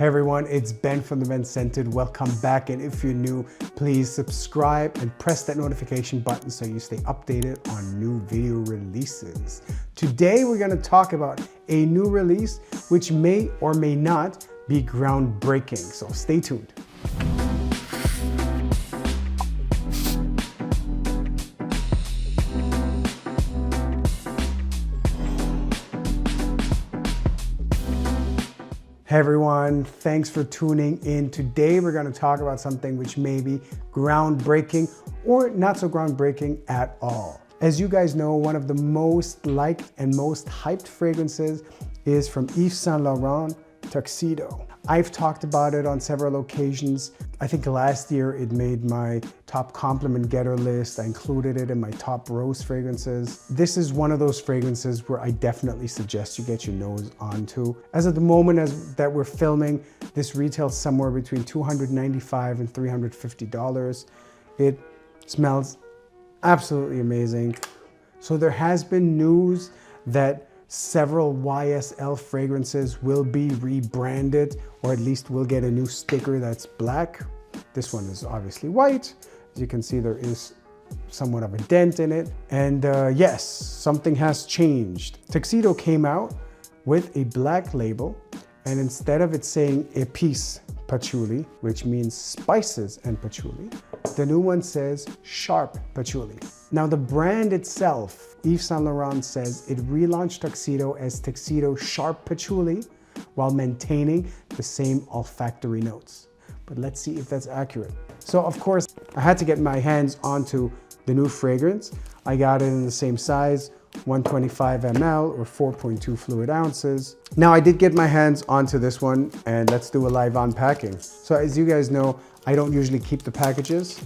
Hey everyone, it's Ben from The Ben Scented. Welcome back, and if you're new, please subscribe and press that notification button so you stay updated on new video releases. Today we're going to talk about a new release which may or may not be groundbreaking, so stay tuned. Hey everyone, thanks for tuning in. Today we're going to talk about something which may be groundbreaking or not so groundbreaking at all. As you guys know, one of the most liked and most hyped fragrances is from Yves Saint Laurent Tuxedo. I've talked about it on several occasions. I think last year it made my top compliment getter list. I included it in my top rose fragrances. This is one of those fragrances where I definitely suggest you get your nose onto. As of the moment that we're filming, this retails somewhere between $295 and $350. It smells absolutely amazing. So there has been news that several YSL fragrances will be rebranded, or at least we'll get a new sticker that's black. This one is obviously white. As you can see, there is somewhat of a dent in it. And yes, something has changed. Tuxedo came out with a black label, and instead of it saying épices patchouli, which means spices and patchouli, the new one says sharp patchouli. Now the brand itself, Yves Saint Laurent, says it relaunched Tuxedo as Tuxedo Sharp Patchouli while maintaining the same olfactory notes. But let's see if that's accurate. So of course, I had to get my hands onto the new fragrance. I got it in the same size, 125 ml or 4.2 fluid ounces. Now I did get my hands onto this one, and let's do a live unpacking. So as you guys know, I don't usually keep the packages.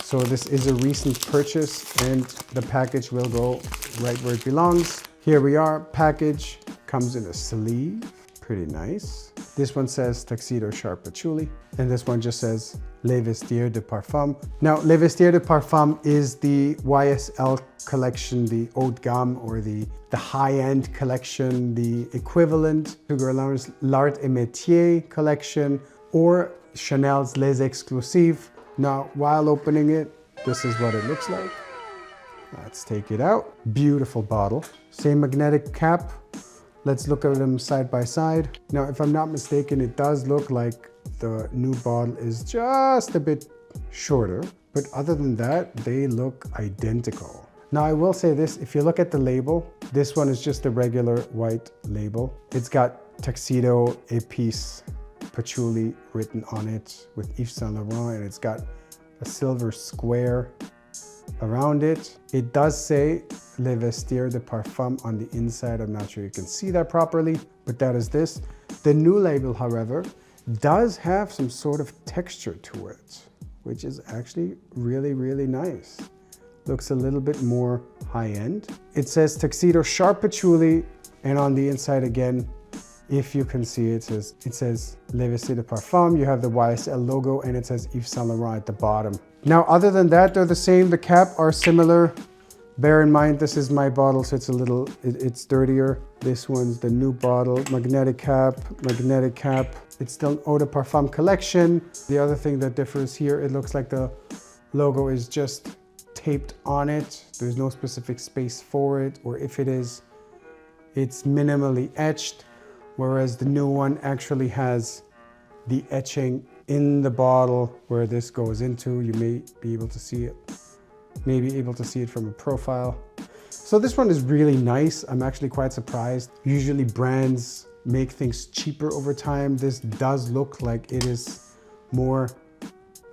So this is a recent purchase, and the package will go right where it belongs. Here we are, package comes in a sleeve, pretty nice. This one says Tuxedo Sharp Patchouli, and this one just says Le Vestiaire de Parfum. Now, Le Vestiaire de Parfum is the YSL collection, the haut de gamme, or the high-end collection, the equivalent to Guerlain's L'Art et Métier collection, or Chanel's Les Exclusives. Now, while opening it, this is what it looks like. Let's take it out. Beautiful bottle. Same magnetic cap. Let's look at them side by side. Now, if I'm not mistaken, it does look like the new bottle is just a bit shorter, but other than that, they look identical. Now, I will say this, if you look at the label, this one is just a regular white label. It's got Tuxedo Épices Patchouli written on it with Yves Saint Laurent, and it's got a silver square around it. It does say Le Vestiaire de Parfum on the inside. I'm not sure you can see that properly, but that is this. The new label, however, does have some sort of texture to it, which is actually really, really nice. Looks a little bit more high-end. It says Tuxedo Sharp Patchouli, and on the inside again, if you can see it says Le Vestiaire de Parfum. You have the YSL logo, and it says Yves Saint Laurent at the bottom. Now, other than that, they're the same. The cap are similar. Bear in mind, this is my bottle, so it's dirtier. This one's the new bottle. Magnetic cap, magnetic cap. It's still an Eau de Parfum collection. The other thing that differs here, it looks like the logo is just taped on it. There's no specific space for it, or if it is, it's minimally etched. Whereas the new one actually has the etching in the bottle where this goes into. You may be able to see it, from a profile. So this one is really nice. I'm actually quite surprised. Usually brands make things cheaper over time. This does look like it is more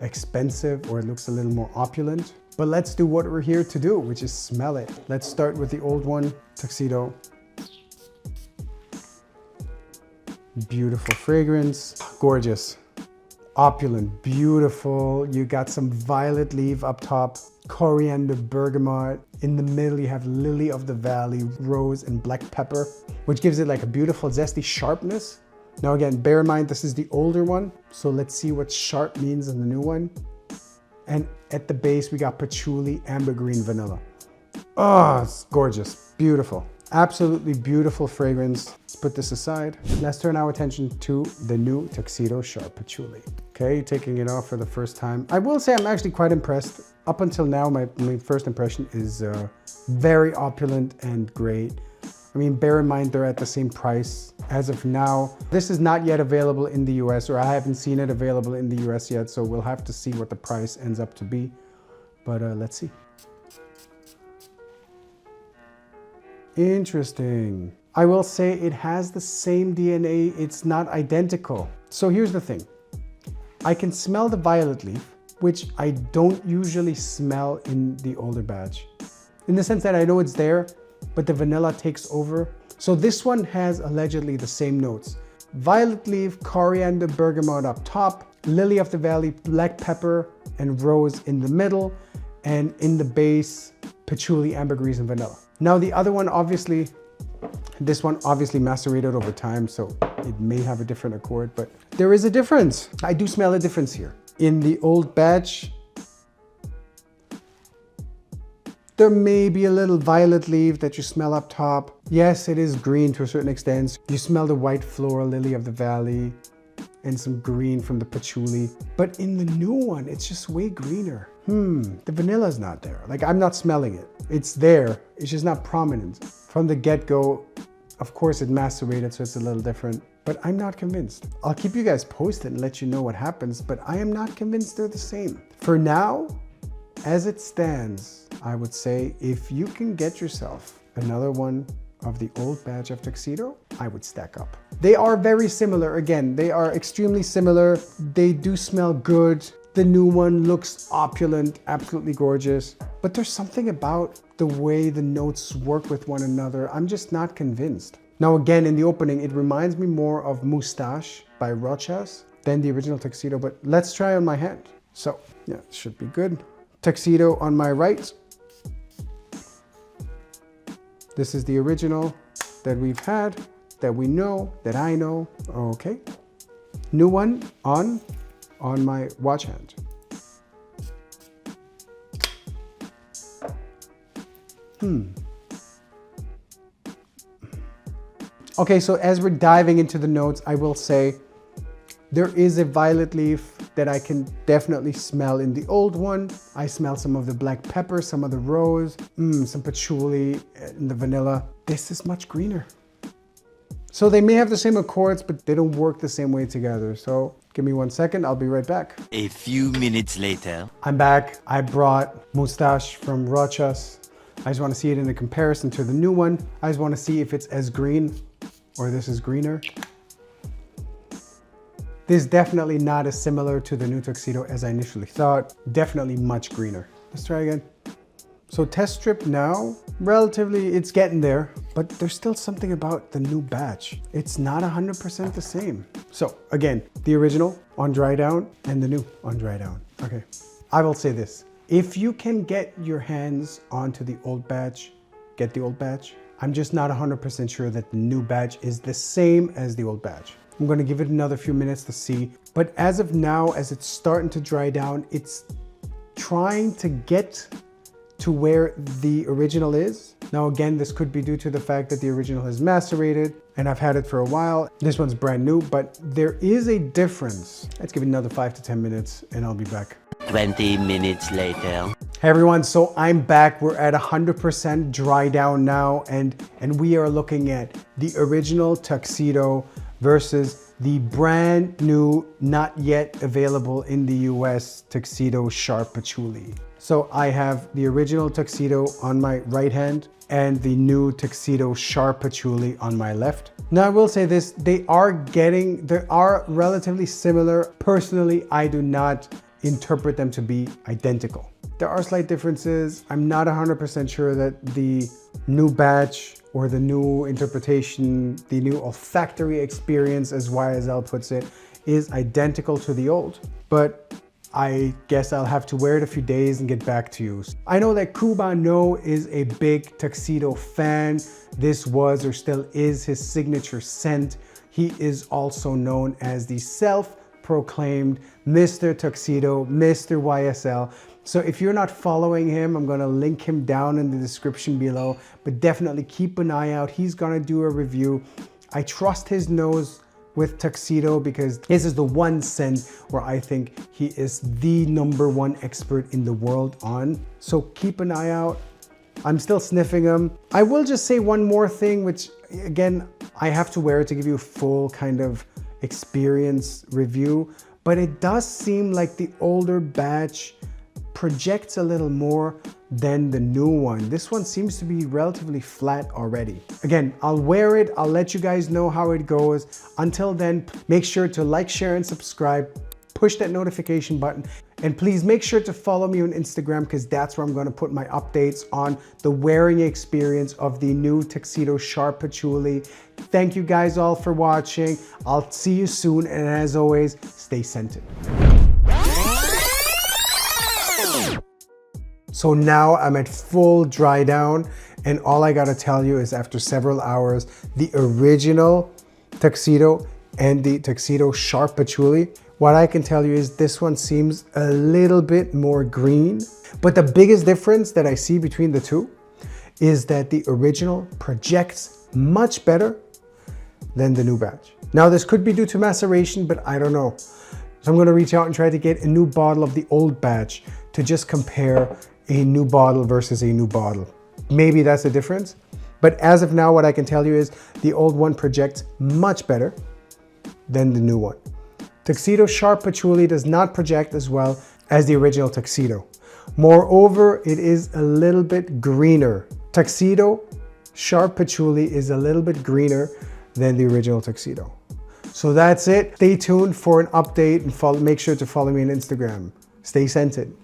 expensive, or it looks a little more opulent. But let's do what we're here to do, which is smell it. Let's start with the old one, Tuxedo. Beautiful fragrance, gorgeous, opulent, beautiful. You got some violet leaf up top, coriander, bergamot. In the middle, you have lily of the valley, rose, and black pepper, which gives it like a beautiful zesty sharpness. Now again, bear in mind, this is the older one. So let's see what sharp means in the new one. And at the base, we got patchouli, ambergris, vanilla. Oh, it's gorgeous, beautiful. Absolutely beautiful fragrance. Let's put this aside. Let's turn our attention to the new Tuxedo Sharp Patchouli. Okay, taking it off for the first time. I will say I'm actually quite impressed. Up until now, my first impression is very opulent and great. I mean, bear in mind, they're at the same price as of now. This is not yet available in the US, or I haven't seen it available in the US yet, so we'll have to see what the price ends up to be. But let's see. Interesting. I will say it has the same DNA. It's not identical. So here's the thing. I can smell the violet leaf, which I don't usually smell in the older batch. In the sense that I know it's there, but the vanilla takes over. So this one has allegedly the same notes. Violet leaf, coriander, bergamot up top, lily of the valley, black pepper, and rose in the middle, and in the base, patchouli, ambergris, and vanilla. Now the other one, obviously, this one obviously macerated over time, so it may have a different accord, but there is a difference. I do smell a difference here. In the old batch, there may be a little violet leaf that you smell up top. Yes, it is green to a certain extent. You smell the white floral, lily of the valley, and some green from the patchouli. But in the new one, it's just way greener. The vanilla's not there. Like, I'm not smelling it. It's there, it's just not prominent. From the get-go, of course it macerated, so it's a little different, but I'm not convinced. I'll keep you guys posted and let you know what happens, but I am not convinced they're the same. For now, as it stands, I would say if you can get yourself another one of the old batch of Tuxedo, I would stack up. They are very similar. Again, they are extremely similar. They do smell good. The new one looks opulent, absolutely gorgeous. But there's something about the way the notes work with one another. I'm just not convinced. Now again, in the opening, it reminds me more of Moustache by Rochas than the original Tuxedo, but let's try on my hand. So yeah, it should be good. Tuxedo on my right. This is the original that we've had, that we know, that I know. Okay. New one on my watch hand. Okay, so as we're diving into the notes, I will say there is a violet leaf that I can definitely smell in the old one. I smell some of the black pepper, some of the rose, some patchouli, and the vanilla. This is much greener. So they may have the same accords, but they don't work the same way together. So give me 1 second, I'll be right back. A few minutes later. I'm back. I brought Moustache from Rochas. I just want to see it in a comparison to the new one. I just want to see if it's as green or this is greener. This is definitely not as similar to the new Tuxedo as I initially thought. Definitely much greener. Let's try again. So test strip now, relatively, it's getting there, but there's still something about the new batch. It's not 100% the same. So again, the original on dry down and the new on dry down. Okay, I will say this. If you can get your hands onto the old batch, get the old batch. I'm just not 100% sure that the new batch is the same as the old batch. I'm gonna give it another few minutes to see. But as of now, as it's starting to dry down, it's trying to get to where the original is. Now again, this could be due to the fact that the original has macerated and I've had it for a while. This one's brand new, but there is a difference. Let's give it another 5 to 10 minutes and I'll be back. 20 minutes later. Hey everyone, so I'm back. We're at 100% dry down now and we are looking at the original Tuxedo versus the brand new, not yet available in the US Tuxedo Sharp Patchouli. So I have the original Tuxedo on my right hand and the new Tuxedo Sharp Patchouli on my left. Now I will say this, they are relatively similar. Personally, I do not interpret them to be identical. There are slight differences. I'm not 100% sure that the new batch or the new interpretation, the new olfactory experience, as YSL puts it, is identical to the old. But I guess I'll have to wear it a few days and get back to you. I know that Cubano is a big Tuxedo fan. This was or still is his signature scent. He is also known as the self-proclaimed Mr. Tuxedo, Mr. YSL. So if you're not following him, I'm gonna link him down in the description below, but definitely keep an eye out. He's gonna do a review. I trust his nose with Tuxedo because this is the one scent where I think he is the #1 expert in the world on. So keep an eye out. I'm still sniffing them. I will just say one more thing, which again, I have to wear it to give you a full kind of experience review, but it does seem like the older batch projects a little more than the new one. This one seems to be relatively flat already. Again, I'll wear it. I'll let you guys know how it goes. Until then, make sure to like, share, and subscribe. Push that notification button. And please make sure to follow me on Instagram because that's where I'm going to put my updates on the wearing experience of the new Tuxedo Sharp Patchouli. Thank you guys all for watching. I'll see you soon. And as always, stay scented. So now I'm at full dry down, and all I gotta tell you is after several hours, the original Tuxedo and the Tuxedo Sharp Patchouli, what I can tell you is this one seems a little bit more green, but the biggest difference that I see between the two is that the original projects much better than the new batch. Now this could be due to maceration, but I don't know. So I'm gonna reach out and try to get a new bottle of the old batch to just compare a new bottle versus a new bottle. Maybe that's the difference. But as of now, what I can tell you is the old one projects much better than the new one. Tuxedo Sharp Patchouli does not project as well as the original Tuxedo. Moreover, it is a little bit greener. Tuxedo Sharp Patchouli is a little bit greener than the original Tuxedo. So that's it. Stay tuned for an update and make sure to follow me on Instagram. Stay scented.